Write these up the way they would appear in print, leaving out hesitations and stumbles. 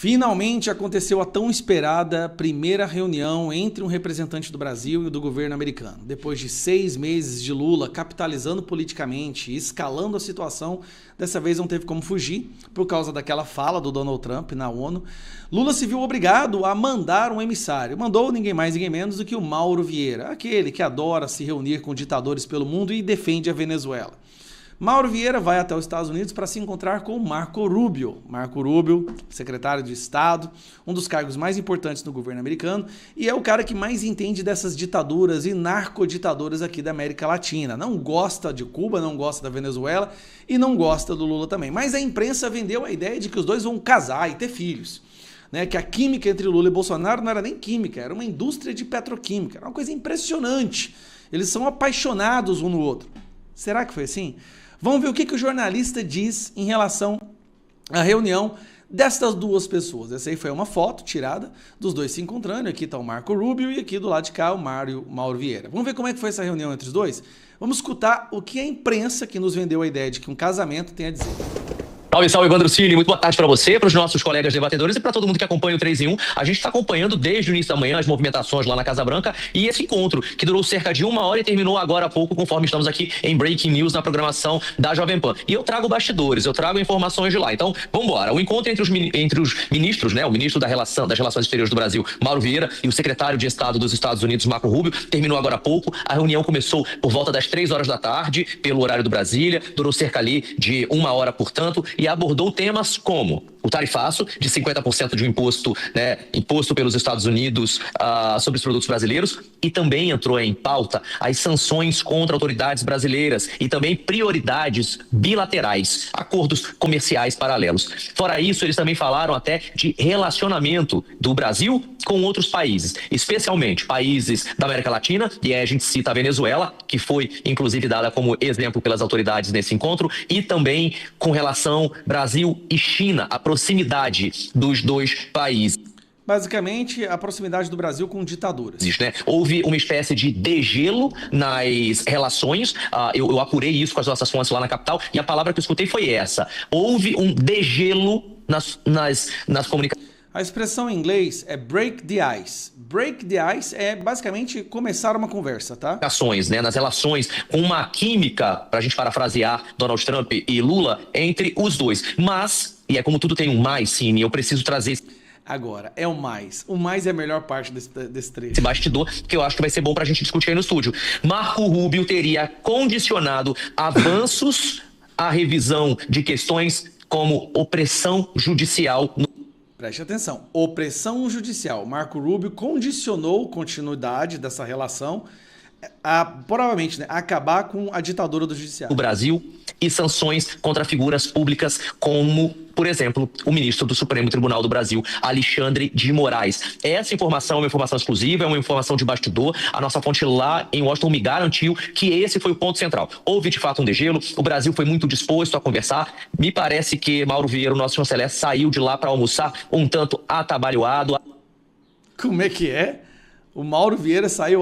Finalmente aconteceu a tão esperada primeira reunião entre um representante do Brasil e do governo americano. Depois de 6 meses de Lula capitalizando politicamente e escalando a situação, dessa vez não teve como fugir por causa daquela fala do Donald Trump na ONU. Lula se viu obrigado a mandar um emissário. Mandou ninguém mais, ninguém menos do que o Mauro Vieira, aquele que adora se reunir com ditadores pelo mundo e defende a Venezuela. Mauro Vieira vai até os Estados Unidos para se encontrar com Marco Rubio. Marco Rubio, secretário de Estado, um dos cargos mais importantes do governo americano, e é o cara que mais entende dessas ditaduras e narcoditaduras aqui da América Latina. Não gosta de Cuba, não gosta da Venezuela e não gosta do Lula também. Mas a imprensa vendeu a ideia de que os dois vão casar e ter filhos. Né, que a química entre Lula e Bolsonaro não era nem química, era uma indústria de petroquímica. Era uma coisa impressionante. Eles são apaixonados um no outro. Será que foi assim? Vamos ver o que o jornalista diz em relação à reunião destas duas pessoas. Essa aí foi uma foto tirada dos dois se encontrando. Aqui está o Marco Rubio e aqui do lado de cá o Mauro Vieira. Vamos ver como é que foi essa reunião entre os dois? Vamos escutar o que a imprensa que nos vendeu a ideia de que um casamento tem a dizer. Salve, salve, Evandro Cini. Muito boa tarde para você, para os nossos colegas debatedores e para todo mundo que acompanha o 3 em 1. A gente está acompanhando desde o início da manhã as movimentações lá na Casa Branca e esse encontro, que durou cerca de 1 hora e terminou agora há pouco, conforme estamos aqui em Breaking News na programação da Jovem Pan. E eu trago bastidores, eu trago informações de lá. Então, vamos embora. O encontro entre os ministros, né, o ministro das Relações Exteriores do Brasil, Mauro Vieira, e o secretário de Estado dos Estados Unidos, Marco Rubio, terminou agora há pouco. A reunião começou por volta das 3 horas da tarde, pelo horário do Brasília, durou cerca ali de 1 hora, portanto, e abordou temas como o tarifaço de 50% de um imposto, né, imposto pelos Estados Unidos sobre os produtos brasileiros, e também entrou em pauta as sanções contra autoridades brasileiras e também prioridades bilaterais, acordos comerciais paralelos. Fora isso, eles também falaram até de relacionamento do Brasil com outros países, especialmente países da América Latina, e aí a gente cita a Venezuela, que foi inclusive dada como exemplo pelas autoridades nesse encontro, e também com relação Brasil e China, a proximidade dos dois países. Basicamente, a proximidade do Brasil com ditaduras. Né? Houve uma espécie de degelo nas relações, eu apurei isso com as nossas fontes lá na capital, e a palavra que eu escutei foi essa. Houve um degelo nas comunicações. A expressão em inglês é break the ice. Break the ice é basicamente começar uma conversa, tá? Né, nas relações, com uma química, pra gente parafrasear Donald Trump e Lula, entre os dois. Mas, e é como tudo tem um mais, sim, eu preciso trazer... Agora, é o mais. O mais é a melhor parte desse trecho. Esse bastidor, que eu acho que vai ser bom pra gente discutir aí no estúdio. Marco Rubio teria condicionado avanços à revisão de questões como opressão judicial no... Preste atenção, opressão judicial. Marco Rubio condicionou continuidade dessa relação a, provavelmente, né, acabar com a ditadura do judiciário. O Brasil e sanções contra figuras públicas como, por exemplo, o ministro do Supremo Tribunal do Brasil, Alexandre de Moraes. Essa informação é uma informação exclusiva, é uma informação de bastidor. A nossa fonte lá em Washington me garantiu que esse foi o ponto central. Houve, de fato, um degelo, o Brasil foi muito disposto a conversar. Me parece que Mauro Vieira, o nosso chanceler, saiu de lá para almoçar um tanto atabalhoado. Como é que é? O Mauro Vieira saiu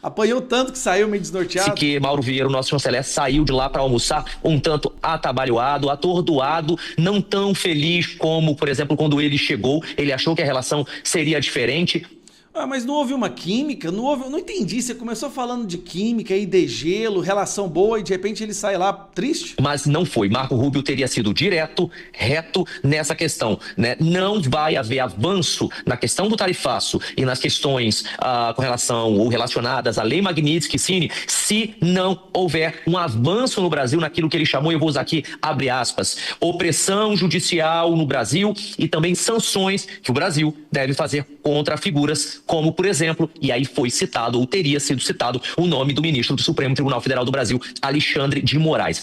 apanhou tanto que saiu meio desnorteado. Que Mauro Vieira, o nosso chanceler, saiu de lá para almoçar um tanto atabalhoado, atordoado, não tão feliz como, por exemplo, quando ele chegou, ele achou que a relação seria diferente. Mas não houve uma química? Não entendi. Você começou falando de química e degelo, relação boa, e de repente ele sai lá triste? Mas não foi. Marco Rubio teria sido direto, reto nessa questão, né? Não vai haver avanço na questão do tarifaço e nas questões com relação ou relacionadas à Lei Magnitsky-Cini se não houver um avanço no Brasil naquilo que ele chamou, eu vou usar aqui, abre aspas, opressão judicial no Brasil e também sanções que o Brasil deve fazer contra figuras como, por exemplo, e aí foi citado, ou teria sido citado, o nome do ministro do Supremo Tribunal Federal do Brasil, Alexandre de Moraes.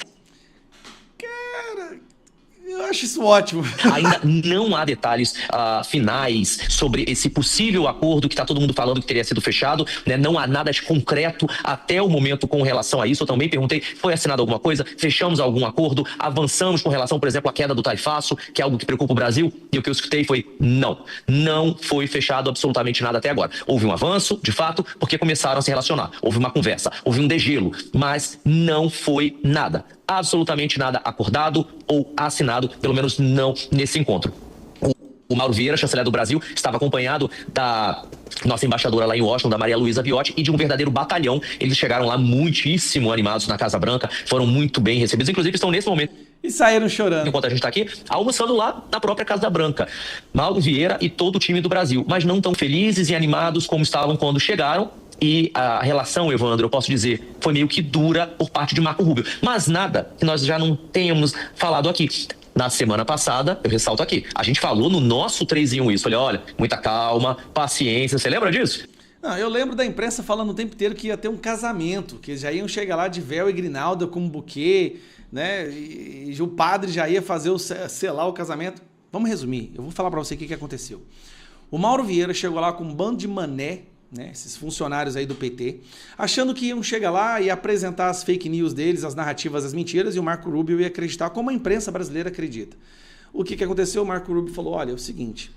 Eu acho isso ótimo. Ainda não há detalhes finais sobre esse possível acordo que está todo mundo falando que teria sido fechado, né? Não há nada de concreto até o momento com relação a isso. Eu também perguntei, foi assinado alguma coisa? Fechamos algum acordo? Avançamos com relação, por exemplo, à queda do tarifaço, que é algo que preocupa o Brasil? E o que eu escutei foi, não foi fechado absolutamente nada até agora. Houve um avanço, de fato, porque começaram a se relacionar. Houve uma conversa, houve um degelo, mas não foi nada. Absolutamente nada acordado ou assinado, pelo menos não nesse encontro. O Mauro Vieira, chanceler do Brasil, estava acompanhado da nossa embaixadora lá em Washington, da Maria Luísa Viotti, e de um verdadeiro batalhão. Eles chegaram lá muitíssimo animados na Casa Branca, foram muito bem recebidos, inclusive estão nesse momento, e saíram chorando, enquanto a gente está aqui, almoçando lá na própria Casa Branca. Mauro Vieira e todo o time do Brasil, mas não tão felizes e animados como estavam quando chegaram. E a relação, Evandro, eu posso dizer, foi meio que dura por parte de Marco Rubio. Mas nada que nós já não tenhamos falado aqui. Na semana passada, eu ressalto aqui, a gente falou no nosso 3 em 1 isso. Falei, olha, muita calma, paciência. Você lembra disso? Não, eu lembro da imprensa falando o tempo inteiro que ia ter um casamento, que já iam chegar lá de véu e grinalda com um buquê, né? E o padre já ia fazer selar o casamento. Vamos resumir, eu vou falar pra você o que aconteceu. O Mauro Vieira chegou lá com um bando de mané, né, esses funcionários aí do PT, achando que iam chegar lá e apresentar as fake news deles, as narrativas, as mentiras, e o Marco Rubio ia acreditar como a imprensa brasileira acredita. O que aconteceu? O Marco Rubio falou, olha, é o seguinte,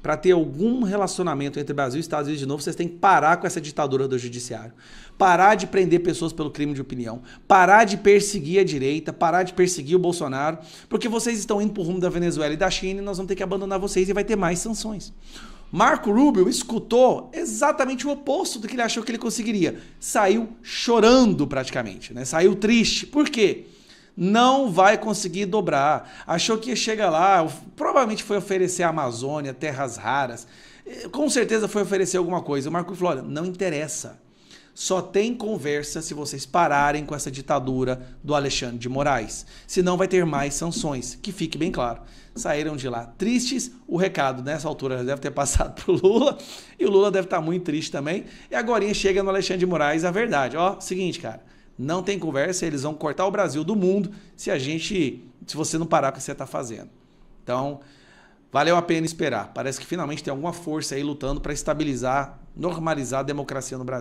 para ter algum relacionamento entre Brasil e Estados Unidos de novo, vocês têm que parar com essa ditadura do judiciário, parar de prender pessoas pelo crime de opinião, parar de perseguir a direita, parar de perseguir o Bolsonaro, porque vocês estão indo pro rumo da Venezuela e da China e nós vamos ter que abandonar vocês e vai ter mais sanções. Marco Rubio escutou exatamente o oposto do que ele achou que ele conseguiria. Saiu chorando praticamente, né? Saiu triste. Por quê? Não vai conseguir dobrar. Achou que ia chegar lá, provavelmente foi oferecer a Amazônia, terras raras. Com certeza foi oferecer alguma coisa. O Marco Rubio falou, olha, não interessa. Só tem conversa se vocês pararem com essa ditadura do Alexandre de Moraes. Senão vai ter mais sanções, que fique bem claro. Saíram de lá tristes, o recado nessa altura já deve ter passado pro Lula, e o Lula deve estar muito triste também, e agora chega no Alexandre de Moraes a verdade. Ó, seguinte, cara, não tem conversa, eles vão cortar o Brasil do mundo se você não parar com o que você está fazendo. Então, valeu a pena esperar. Parece que finalmente tem alguma força aí lutando para estabilizar, normalizar a democracia no Brasil.